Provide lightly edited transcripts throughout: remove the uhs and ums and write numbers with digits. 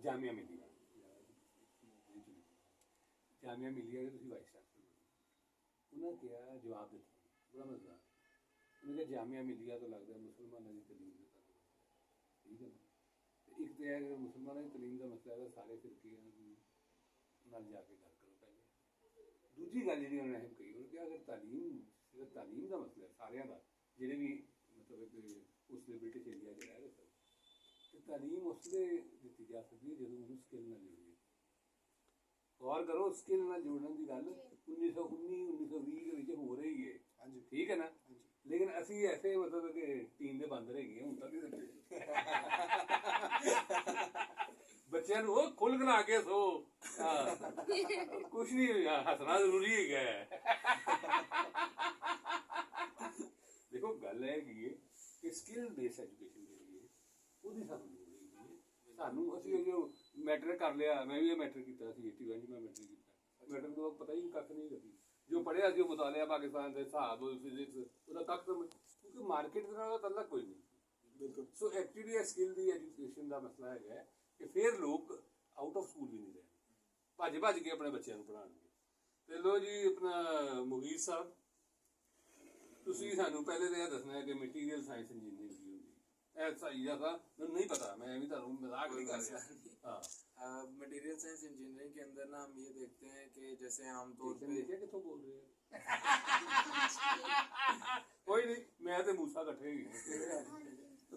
जामिया मिलिया जामिया मिलिया के vice chancellor उन्हें क्या जवाब दिता बड़ा मजेदार उन्हें कहा जामिया मिलिया तो लगता है मुसलमानों की तलीम का ठीक है ना एक तो है कि मुसलमानों की तलीम का मसला है सारे फिरके नाल जाके गल करो पहले दूजी गल जी उन्हें अहम कही उन्होंने कहा अगर तालीम का मसला है सारे का जेडे भी मतलब उस ब्रिटिश इंडिया च रह रहे थे तो तालीम उसले दी जा सकती है जो उन्होंने स्किल न जोड़िए गौर करो स्किल न जोड़ने की गल 1919-1920 हो रही है ठीक है ना लेकिन असी ऐसे मतलब कि टीम के बंद रह गए हूँ तक बच्चों को खुल गला के सो कुछ नहीं हसना जरूरी है देखो गल है कि स्किल बेस्ड एजुकेशन के लिए ਉਹਦੀ ਸਾਨੂੰ ਲੋੜ ਹੈਗੀ ਹੈ ਸਾਨੂੰ ਅਸੀਂ ਜੋ ਮੈਟ੍ਰਿਕ ਕਰ ਲਿਆ ਮੈਂ ਵੀ ਇਹ ਮੈਟ੍ਰਿਕ ਕੀਤਾ ਸੀ 81 ਮੈਂ ਮੈਟ੍ਰਿਕ ਕੀਤਾ ਮੈਟ੍ਰਿਕ ਤੋਂ ਪਤਾ ਹੀ ਕੱਖ ਨਹੀਂ ਲੱਗੀ ਜੋ ਪੜ੍ਹਿਆ ਸੀ ਉਹ ਮੁਤਾਲਿਆ ਪਾਕਿਸਤਾਨ ਦੇ ਹਿਸਾਬ ਫਿਜ਼ਿਕਸ ਉਹਦਾ ਤੱਕ ਕਿਉਂਕਿ ਮਾਰਕੀਟ ਦੇ ਨਾਲ ਤਲਕ ਕੋਈ ਨਹੀਂ ਬਿਲਕੁਲ ਸੋ ਐਕਚੁਅਲੀ ਇਹ ਸਕਿੱਲ ਦੀ ਐਜੂਕੇਸ਼ਨ ਦਾ ਮਸਲਾ ਹੈਗਾ ਕਿ ਫਿਰ ਲੋਕ ਆਊਟ ਆਫ ਸਕੂਲ ਵੀ ਨਹੀਂ ਰਹੇ ਭੱਜ ਕੇ ਆਪਣੇ ਬੱਚਿਆਂ ਨੂੰ ਪੜ੍ਹਾਉਣਗੇ ਤੇ ਲੋ ਜੀ ਆਪਣਾ ਮੁਗੀਰ ਸਾਹਿਬ ਤੁਸੀਂ ਸਾਨੂੰ ਪਹਿਲੇ ਤਾਂ ਇਹ ਦੱਸਣਾ ਹੈ ਕਿ ਮਟੀਰੀਅਲ ਸਾਇੰਸ ਇੰਜੀਨੀਅਰਿੰਗ ਕੀ ਹੁੰਦੀ ऐसा ही था नहीं पता मैं भी तो मजाक नहीं कर रहा मटेरियल साइंस इंजीनियरिंग के अंदर ना हम ये देखते हैं कि जैसे आमतौर पे कितों बोल रहे हैं कोई नहीं मैं तो मूसा कट्ठे ही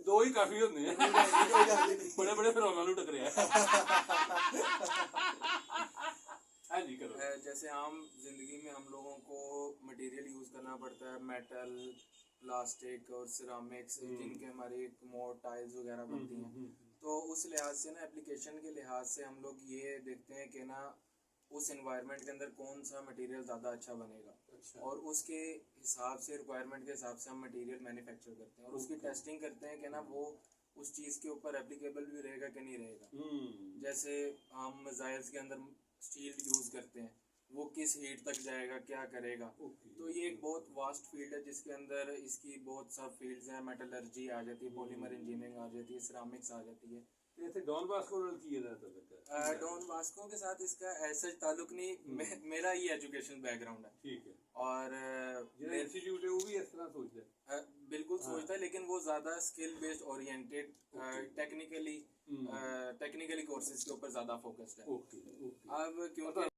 दो ही काफी होंगे बड़े बड़े फिर उन्होंने टकराया जैसे आम जिंदगी में हम लोगों को मटेरियल यूज करना पड़ता है मेटल प्लास्टिक और सिरामिक्स जिनके हमारे मोड टाइल्स वगैरह बनती हैं तो उस लिहाज से ना एप्लीकेशन के लिहाज से हम लोग ये देखते हैं कि ना उस एनवायरनमेंट के अंदर कौन सा मटेरियल ज़्यादा अच्छा बनेगा और उसके हिसाब से रिक्वायरमेंट के हिसाब से हम मटेरियल मैन्युफैक्चर करते हैं और उसकी टेस्टिंग करते हैं कि ना वो उस चीज़ के ऊपर एप्लीकेबल भी रहेगा कि नहीं रहेगा जैसे हम मिसाइल्स के अंदर स्टील यूज़ करते हैं वो किस हीट तक जाएगा क्या करेगा तो ये एक बहुत वास्ट फील्ड है जिसके अंदर इसकी बहुत सब फील्ड्स हैं मेटलर्जी आ जाती है पॉलीमर इंजीनियरिंग आ जाती है सिरामिक्स आ जाती है डॉन बास्को डॉन बास्को के साथ इसका ऐसा ताल्लुक नहीं मेरा ये एजुकेशन बैकग्राउंड है ठीक है और इंस्टीट्यूट है वो भी इस तरह सोचता है बिल्कुल सोचता है लेकिन वो ज्यादा skill based oriented technically courses के ऊपर ज्यादा फोकस्ड है अब क्योंकि